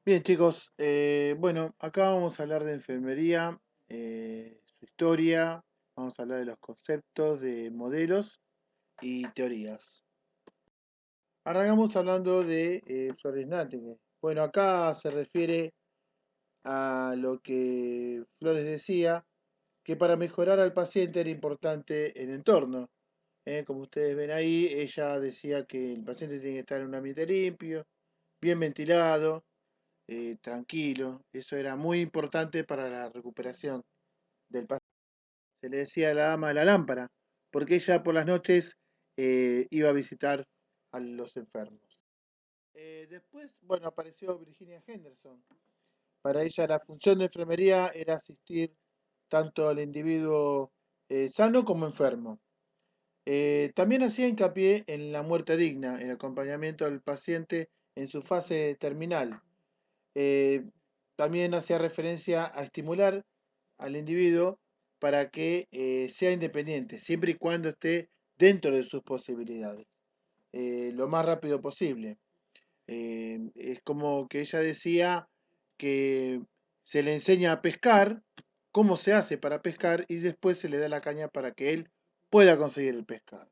Bien, chicos, bueno, acá vamos a hablar de enfermería, su historia, vamos a hablar de los conceptos, de modelos y teorías. Arrancamos hablando de Flores Nightingale. Bueno, acá se refiere a lo que Flores decía, que para mejorar al paciente era importante el entorno. Como ustedes ven ahí, ella decía que el paciente tiene que estar en un ambiente limpio, bien ventilado, tranquilo. Eso era muy importante para la recuperación del paciente. Se le decía la dama de la lámpara, porque ella por las noches iba a visitar a los enfermos. Después, bueno, apareció Virginia Henderson. Para ella la función de enfermería era asistir tanto al individuo sano como enfermo. También hacía hincapié en la muerte digna, el acompañamiento del paciente en su fase terminal. Eh, También hacía referencia a estimular al individuo para que sea independiente, siempre y cuando esté dentro de sus posibilidades, lo más rápido posible. Es como que ella decía que se le enseña a pescar, cómo se hace para pescar y después se le da la caña para que él pueda conseguir el pescado.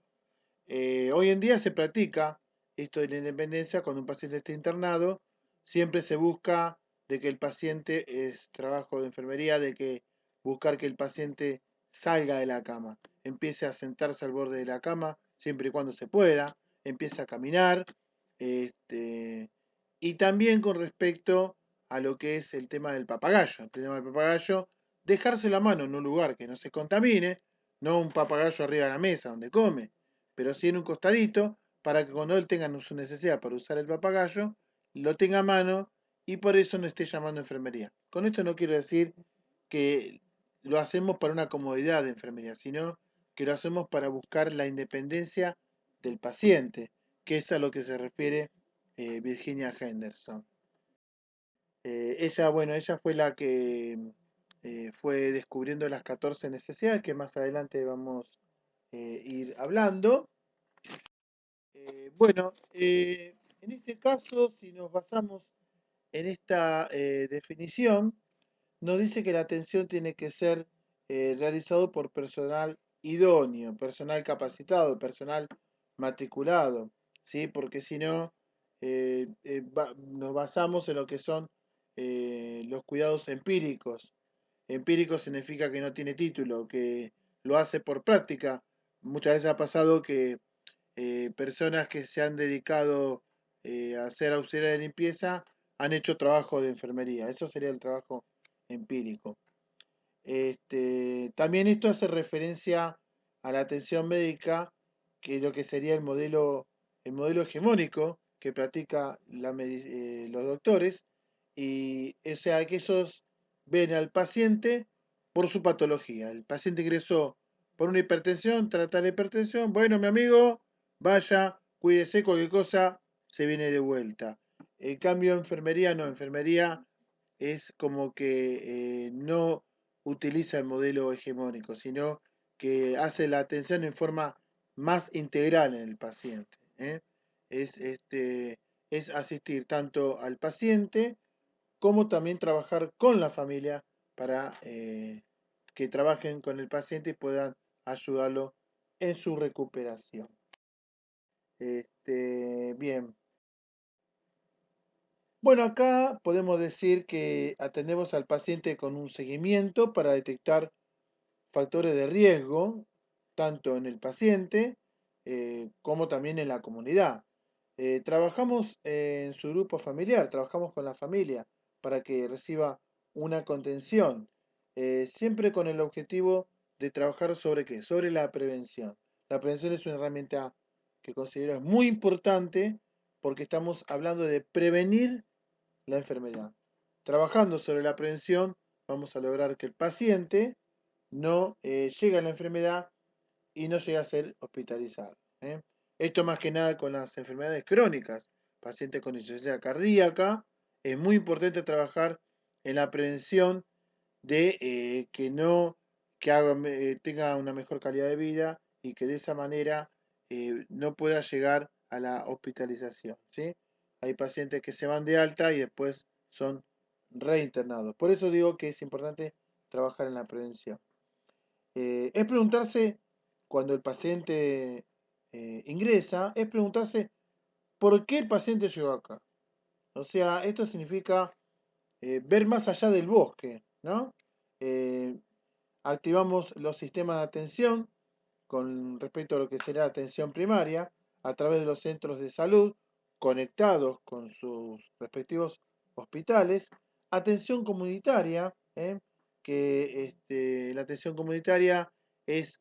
Hoy en día se practica esto de la independencia cuando un paciente está internado. Siempre se busca de que el paciente, es trabajo de enfermería, de que buscar que el paciente salga de la cama, empiece a sentarse al borde de la cama, siempre y cuando se pueda, empiece a caminar. Este, y también con respecto a lo que es el tema del papagayo. El tema del papagayo, dejarse la mano en un lugar que no se contamine, no un papagayo arriba de la mesa donde come, pero sí en un costadito, para que cuando él tenga su necesidad para usar el papagayo, lo tenga a mano y por eso no esté llamando a enfermería. Con esto no quiero decir que lo hacemos para una comodidad de enfermería, sino que lo hacemos para buscar la independencia del paciente, que es a lo que se refiere Virginia Henderson. Ella fue la que fue descubriendo las 14 necesidades que más adelante vamos a ir hablando. En este caso, si nos basamos en esta definición, nos dice que la atención tiene que ser realizado por personal idóneo, personal capacitado, personal matriculado, ¿sí? Porque si no, nos basamos en lo que son los cuidados empíricos. Empírico significa que no tiene título, que lo hace por práctica. Muchas veces ha pasado que personas que se han dedicado a ser auxiliares de limpieza han hecho trabajo de enfermería. Eso sería el trabajo empírico. También esto hace referencia a la atención médica, que es lo que sería el modelo hegemónico que practica los doctores, y o sea que esos ven al paciente por su patología. El paciente ingresó por una hipertensión, tratar la hipertensión, bueno, mi amigo, vaya, cuídese, cualquier cosa, se viene de vuelta. En cambio, enfermería no, enfermería es como que no utiliza el modelo hegemónico, sino que hace la atención en forma más integral en el paciente. ¿Eh? Es, este, es asistir tanto al paciente como también trabajar con la familia para que trabajen con el paciente y puedan ayudarlo en su recuperación. Bien. Bueno, acá podemos decir que atendemos al paciente con un seguimiento para detectar factores de riesgo, tanto en el paciente como también en la comunidad. Trabajamos en su grupo familiar, trabajamos con la familia para que reciba una contención, siempre con el objetivo de trabajar sobre qué, sobre la prevención. La prevención es una herramienta que considero es muy importante porque estamos hablando de prevenir la enfermedad. Trabajando sobre la prevención, vamos a lograr que el paciente no llegue a la enfermedad y no llegue a ser hospitalizado. ¿Eh? Esto más que nada con las enfermedades crónicas, pacientes con insuficiencia cardíaca, es muy importante trabajar en la prevención de que no tenga una mejor calidad de vida y que de esa manera no pueda llegar a la hospitalización. ¿Sí? Hay pacientes que se van de alta y después son reinternados. Por eso digo que es importante trabajar en la prevención. Es preguntarse, cuando el paciente ingresa, es preguntarse por qué el paciente llegó acá. O sea, esto significa ver más allá del bosque, ¿no? Eh, Activamos los sistemas de atención con respecto a lo que será atención primaria a través de los centros de salud conectados con sus respectivos hospitales. Atención comunitaria, que la atención comunitaria es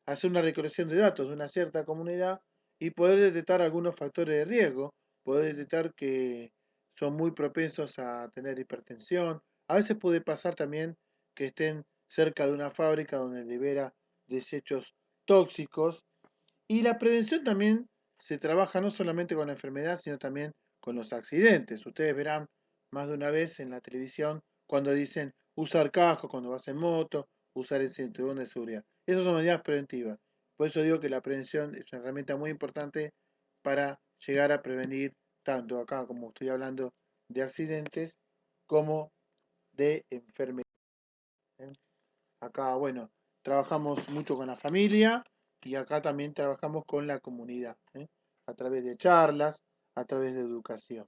hacer una recolección de datos de una cierta comunidad y poder detectar algunos factores de riesgo, poder detectar que son muy propensos a tener hipertensión. A veces puede pasar también que estén cerca de una fábrica donde libera desechos tóxicos. Y la prevención también se trabaja no solamente con la enfermedad, sino también con los accidentes. Ustedes verán más de una vez en la televisión cuando dicen usar casco cuando vas en moto, usar el cinturón de seguridad. Esas son medidas preventivas. Por eso digo que la prevención es una herramienta muy importante para llegar a prevenir tanto acá como estoy hablando de accidentes como de enfermedades. Acá, bueno, trabajamos mucho con la familia y acá también trabajamos con la comunidad, a través de charlas, a través de educación.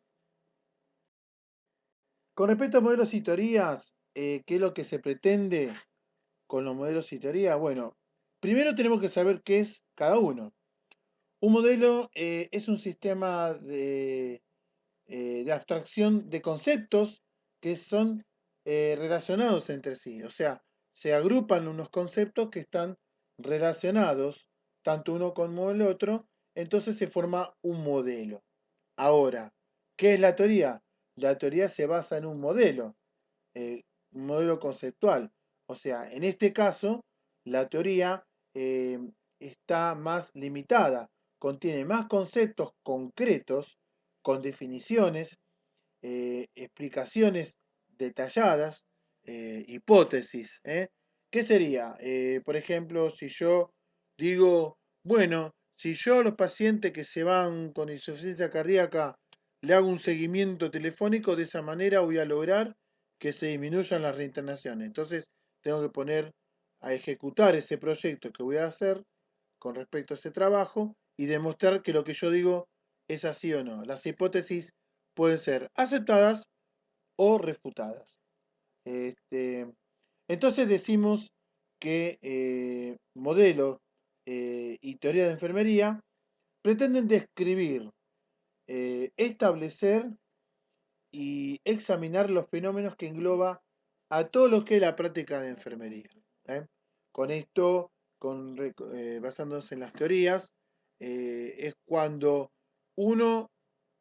Con respecto a modelos y teorías, ¿qué es lo que se pretende con los modelos y teorías? Bueno, primero tenemos que saber qué es cada uno. Un modelo es un sistema de abstracción de conceptos que son relacionados entre sí. O sea, se agrupan unos conceptos que están relacionados, tanto uno como el otro, entonces se forma un modelo. Ahora, ¿qué es la teoría? La teoría se basa en un modelo conceptual. O sea, en este caso, la teoría eh, está más limitada, contiene más conceptos concretos, con definiciones, explicaciones detalladas, hipótesis. ¿Qué sería? Por ejemplo, si yo digo, bueno, si yo a los pacientes que se van con insuficiencia cardíaca le hago un seguimiento telefónico, de esa manera voy a lograr que se disminuyan las reinternaciones. Entonces, tengo que poner a ejecutar ese proyecto que voy a hacer con respecto a ese trabajo y demostrar que lo que yo digo es así o no. Las hipótesis pueden ser aceptadas o refutadas. Este, entonces decimos que modelo y teoría de enfermería pretenden describir, establecer y examinar los fenómenos que engloba a todo lo que es la práctica de enfermería. ¿eh? Con esto, basándose en las teorías, es cuando uno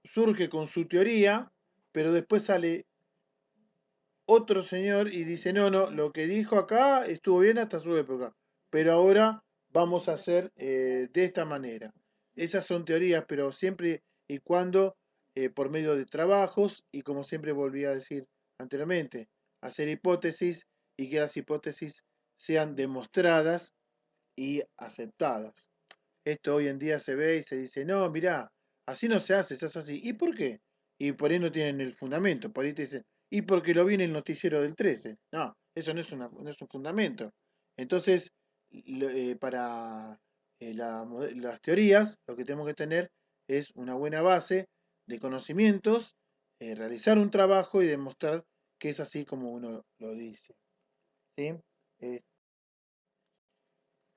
surge con su teoría, pero después sale otro señor y dice, no, no, lo que dijo acá estuvo bien hasta su época, pero ahora vamos a hacer de esta manera. Esas son teorías, pero siempre y cuando por medio de trabajos y como siempre volví a decir anteriormente, hacer hipótesis y que las hipótesis sean demostradas y aceptadas. Esto hoy en día se ve y se dice, no, mirá, así no se hace, se hace así. ¿Y por qué? Y por ahí no tienen el fundamento. Por ahí te dicen, y porque lo vi en el noticiero del 13. No, eso no es un fundamento. Entonces, para las teorías, lo que tenemos que tener es una buena base de conocimientos, realizar un trabajo y demostrar que es así como uno lo dice. ¿Sí? Eh,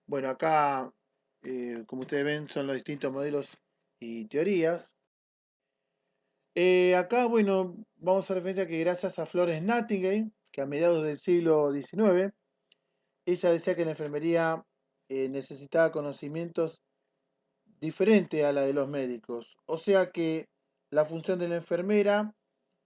bueno, acá, como ustedes ven, son los distintos modelos y teorías. Acá, bueno, vamos a referencia que gracias a Florence Nightingale, que a mediados del siglo XIX, ella decía que la enfermería necesitaba conocimientos diferentes a la de los médicos. O sea que la función de la enfermera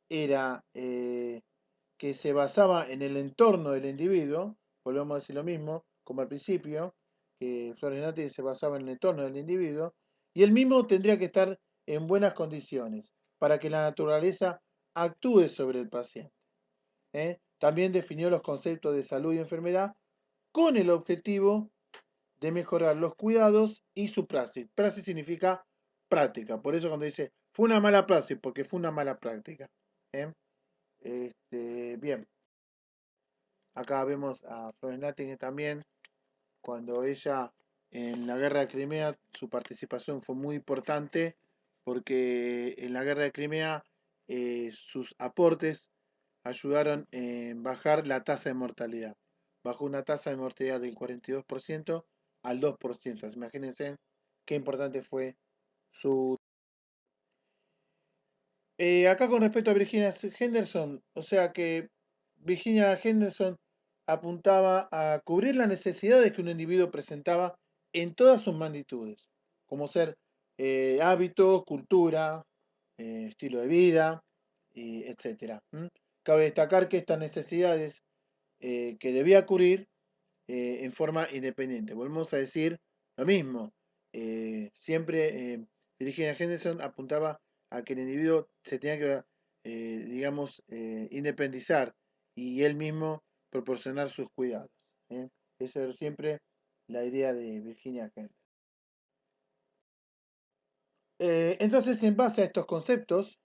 era que se basaba en el entorno del individuo, volvemos a decir lo mismo, como al principio, que Florenati se basaba en el entorno del individuo, y el mismo tendría que estar en buenas condiciones para que la naturaleza actúe sobre el paciente. También definió los conceptos de salud y enfermedad con el objetivo de mejorar los cuidados y su praxis. Praxis significa práctica, por eso cuando dice fue una mala praxis, porque fue una mala práctica. ¿eh? Bien, acá vemos a Florence Nightingale también, cuando ella en la guerra de Crimea, su participación fue muy importante, porque en la guerra de Crimea sus aportes ayudaron en bajar la tasa de mortalidad. Bajó una tasa de mortalidad del 42% al 2%. Imagínense qué importante fue su... acá con respecto a Virginia Henderson, o sea que Virginia Henderson apuntaba a cubrir las necesidades que un individuo presentaba en todas sus magnitudes, como ser hábitos, cultura, estilo de vida, etcétera. Cabe destacar que estas necesidades que debía cubrir en forma independiente. Volvemos a decir lo mismo. Siempre Virginia Henderson apuntaba a que el individuo se tenía que, digamos, independizar y él mismo proporcionar sus cuidados. ¿eh? Esa era siempre la idea de Virginia Henderson. Entonces, en base a estos conceptos,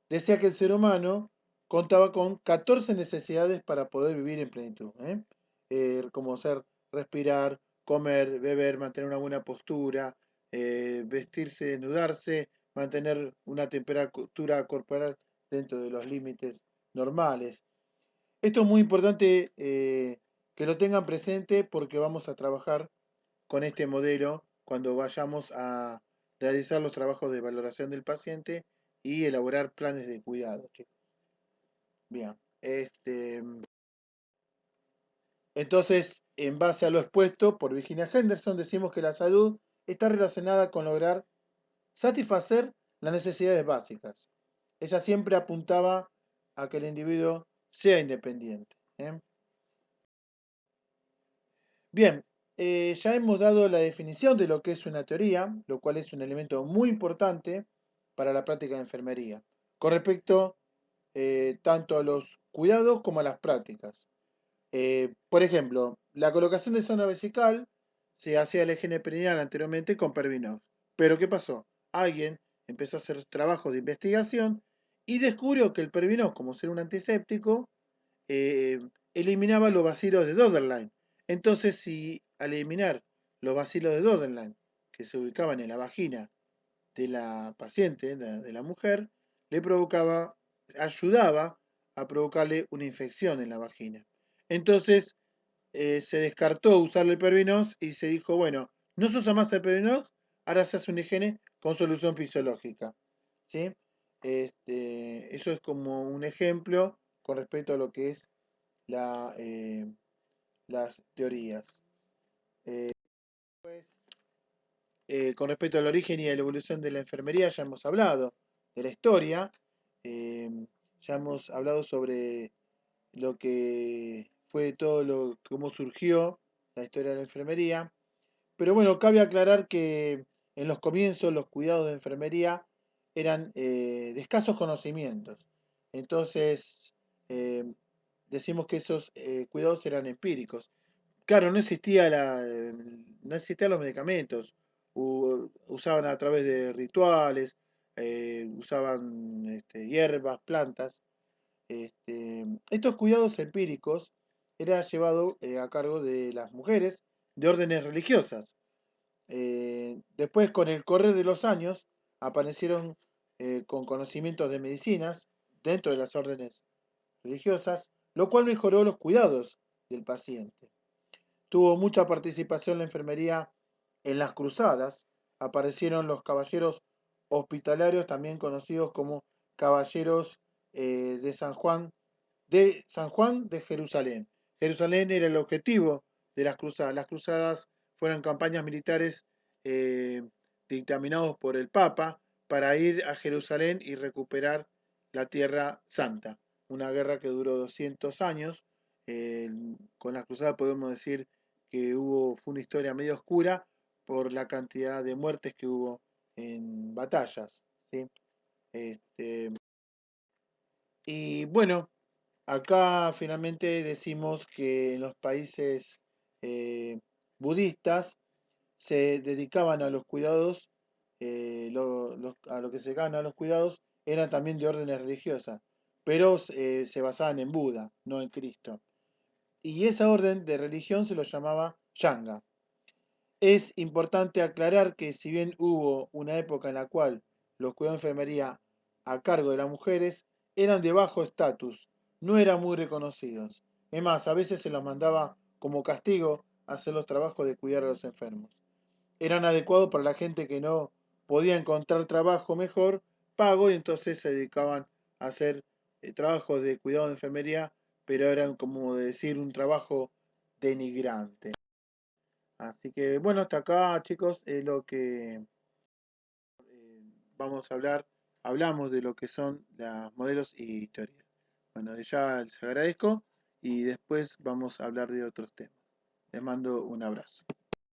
decía que el ser humano contaba con 14 necesidades para poder vivir en plenitud, como ser respirar, comer, beber, mantener una buena postura, vestirse, desnudarse, mantener una temperatura corporal dentro de los límites normales. Esto es muy importante que lo tengan presente porque vamos a trabajar con este modelo cuando vayamos a realizar los trabajos de valoración del paciente y elaborar planes de cuidado, chicos. Bien, entonces, en base a lo expuesto por Virginia Henderson, decimos que la salud está relacionada con lograr satisfacer las necesidades básicas. Ella siempre apuntaba a que el individuo sea independiente. ¿eh? Bien, ya hemos dado la definición de lo que es una teoría, lo cual es un elemento muy importante para la práctica de enfermería, con respecto tanto a los cuidados como a las prácticas. Por ejemplo, la colocación de zona vesical se hacía al higiene perineal anteriormente con Pervinos. Pero ¿qué pasó? Alguien empezó a hacer trabajos de investigación y descubrió que el Pervinos, como ser un antiséptico, eh, eliminaba los bacilos de Doderlein. Entonces, si al eliminar los bacilos de Doderlein, que se ubicaban en la vagina de la paciente, de la mujer, le provocaba, ayudaba a provocarle una infección en la vagina. Entonces, se descartó usar el Pervinos y se dijo, bueno, no se usa más el Pervinos, ahora se hace una higiene con solución fisiológica. ¿Sí? Eso es como un ejemplo con respecto a lo que es la, las teorías. Pues, con respecto al origen y a la evolución de la enfermería, ya hemos hablado de la historia, eh, ya hemos hablado sobre lo que fue todo lo cómo surgió la historia de la enfermería. Pero bueno, cabe aclarar que en los comienzos los cuidados de enfermería eran de escasos conocimientos. Entonces, eh, decimos que esos cuidados eran empíricos. Claro, no existían los medicamentos. Usaban a través de rituales, usaban hierbas, plantas. Estos cuidados empíricos eran llevados a cargo de las mujeres de órdenes religiosas. Después, con el correr de los años, aparecieron con conocimientos de medicinas dentro de las órdenes religiosas, lo cual mejoró los cuidados del paciente. Tuvo mucha participación la enfermería en las cruzadas. Aparecieron los caballeros hospitalarios, también conocidos como caballeros de San Juan de Jerusalén. Jerusalén era el objetivo de las cruzadas. Las cruzadas fueron campañas militares eh, dictaminados por el Papa para ir a Jerusalén y recuperar la Tierra Santa. Una guerra que duró 200 años. Con las cruzadas podemos decir que fue una historia medio oscura por la cantidad de muertes que hubo en batallas. ¿sí? Este, y bueno, acá finalmente decimos que en los países eh, budistas se dedicaban a los cuidados, a lo que se gana a los cuidados, eran también de órdenes religiosas. pero se basaban en Buda, no en Cristo. Y esa orden de religión se lo llamaba Yanga. Es importante aclarar que si bien hubo una época en la cual los cuidados de enfermería a cargo de las mujeres eran de bajo estatus, no eran muy reconocidos. Es más, a veces se los mandaba como castigo a hacer los trabajos de cuidar a los enfermos. Eran adecuados para la gente que no podía encontrar trabajo mejor pago y entonces se dedicaban a hacer trabajos de cuidado de enfermería, pero eran como decir un trabajo denigrante. Así que bueno, hasta acá chicos es lo que vamos a hablar. Hablamos de lo que son las modelos y teorías. Bueno, ya les agradezco y después vamos a hablar de otros temas. Les mando un abrazo.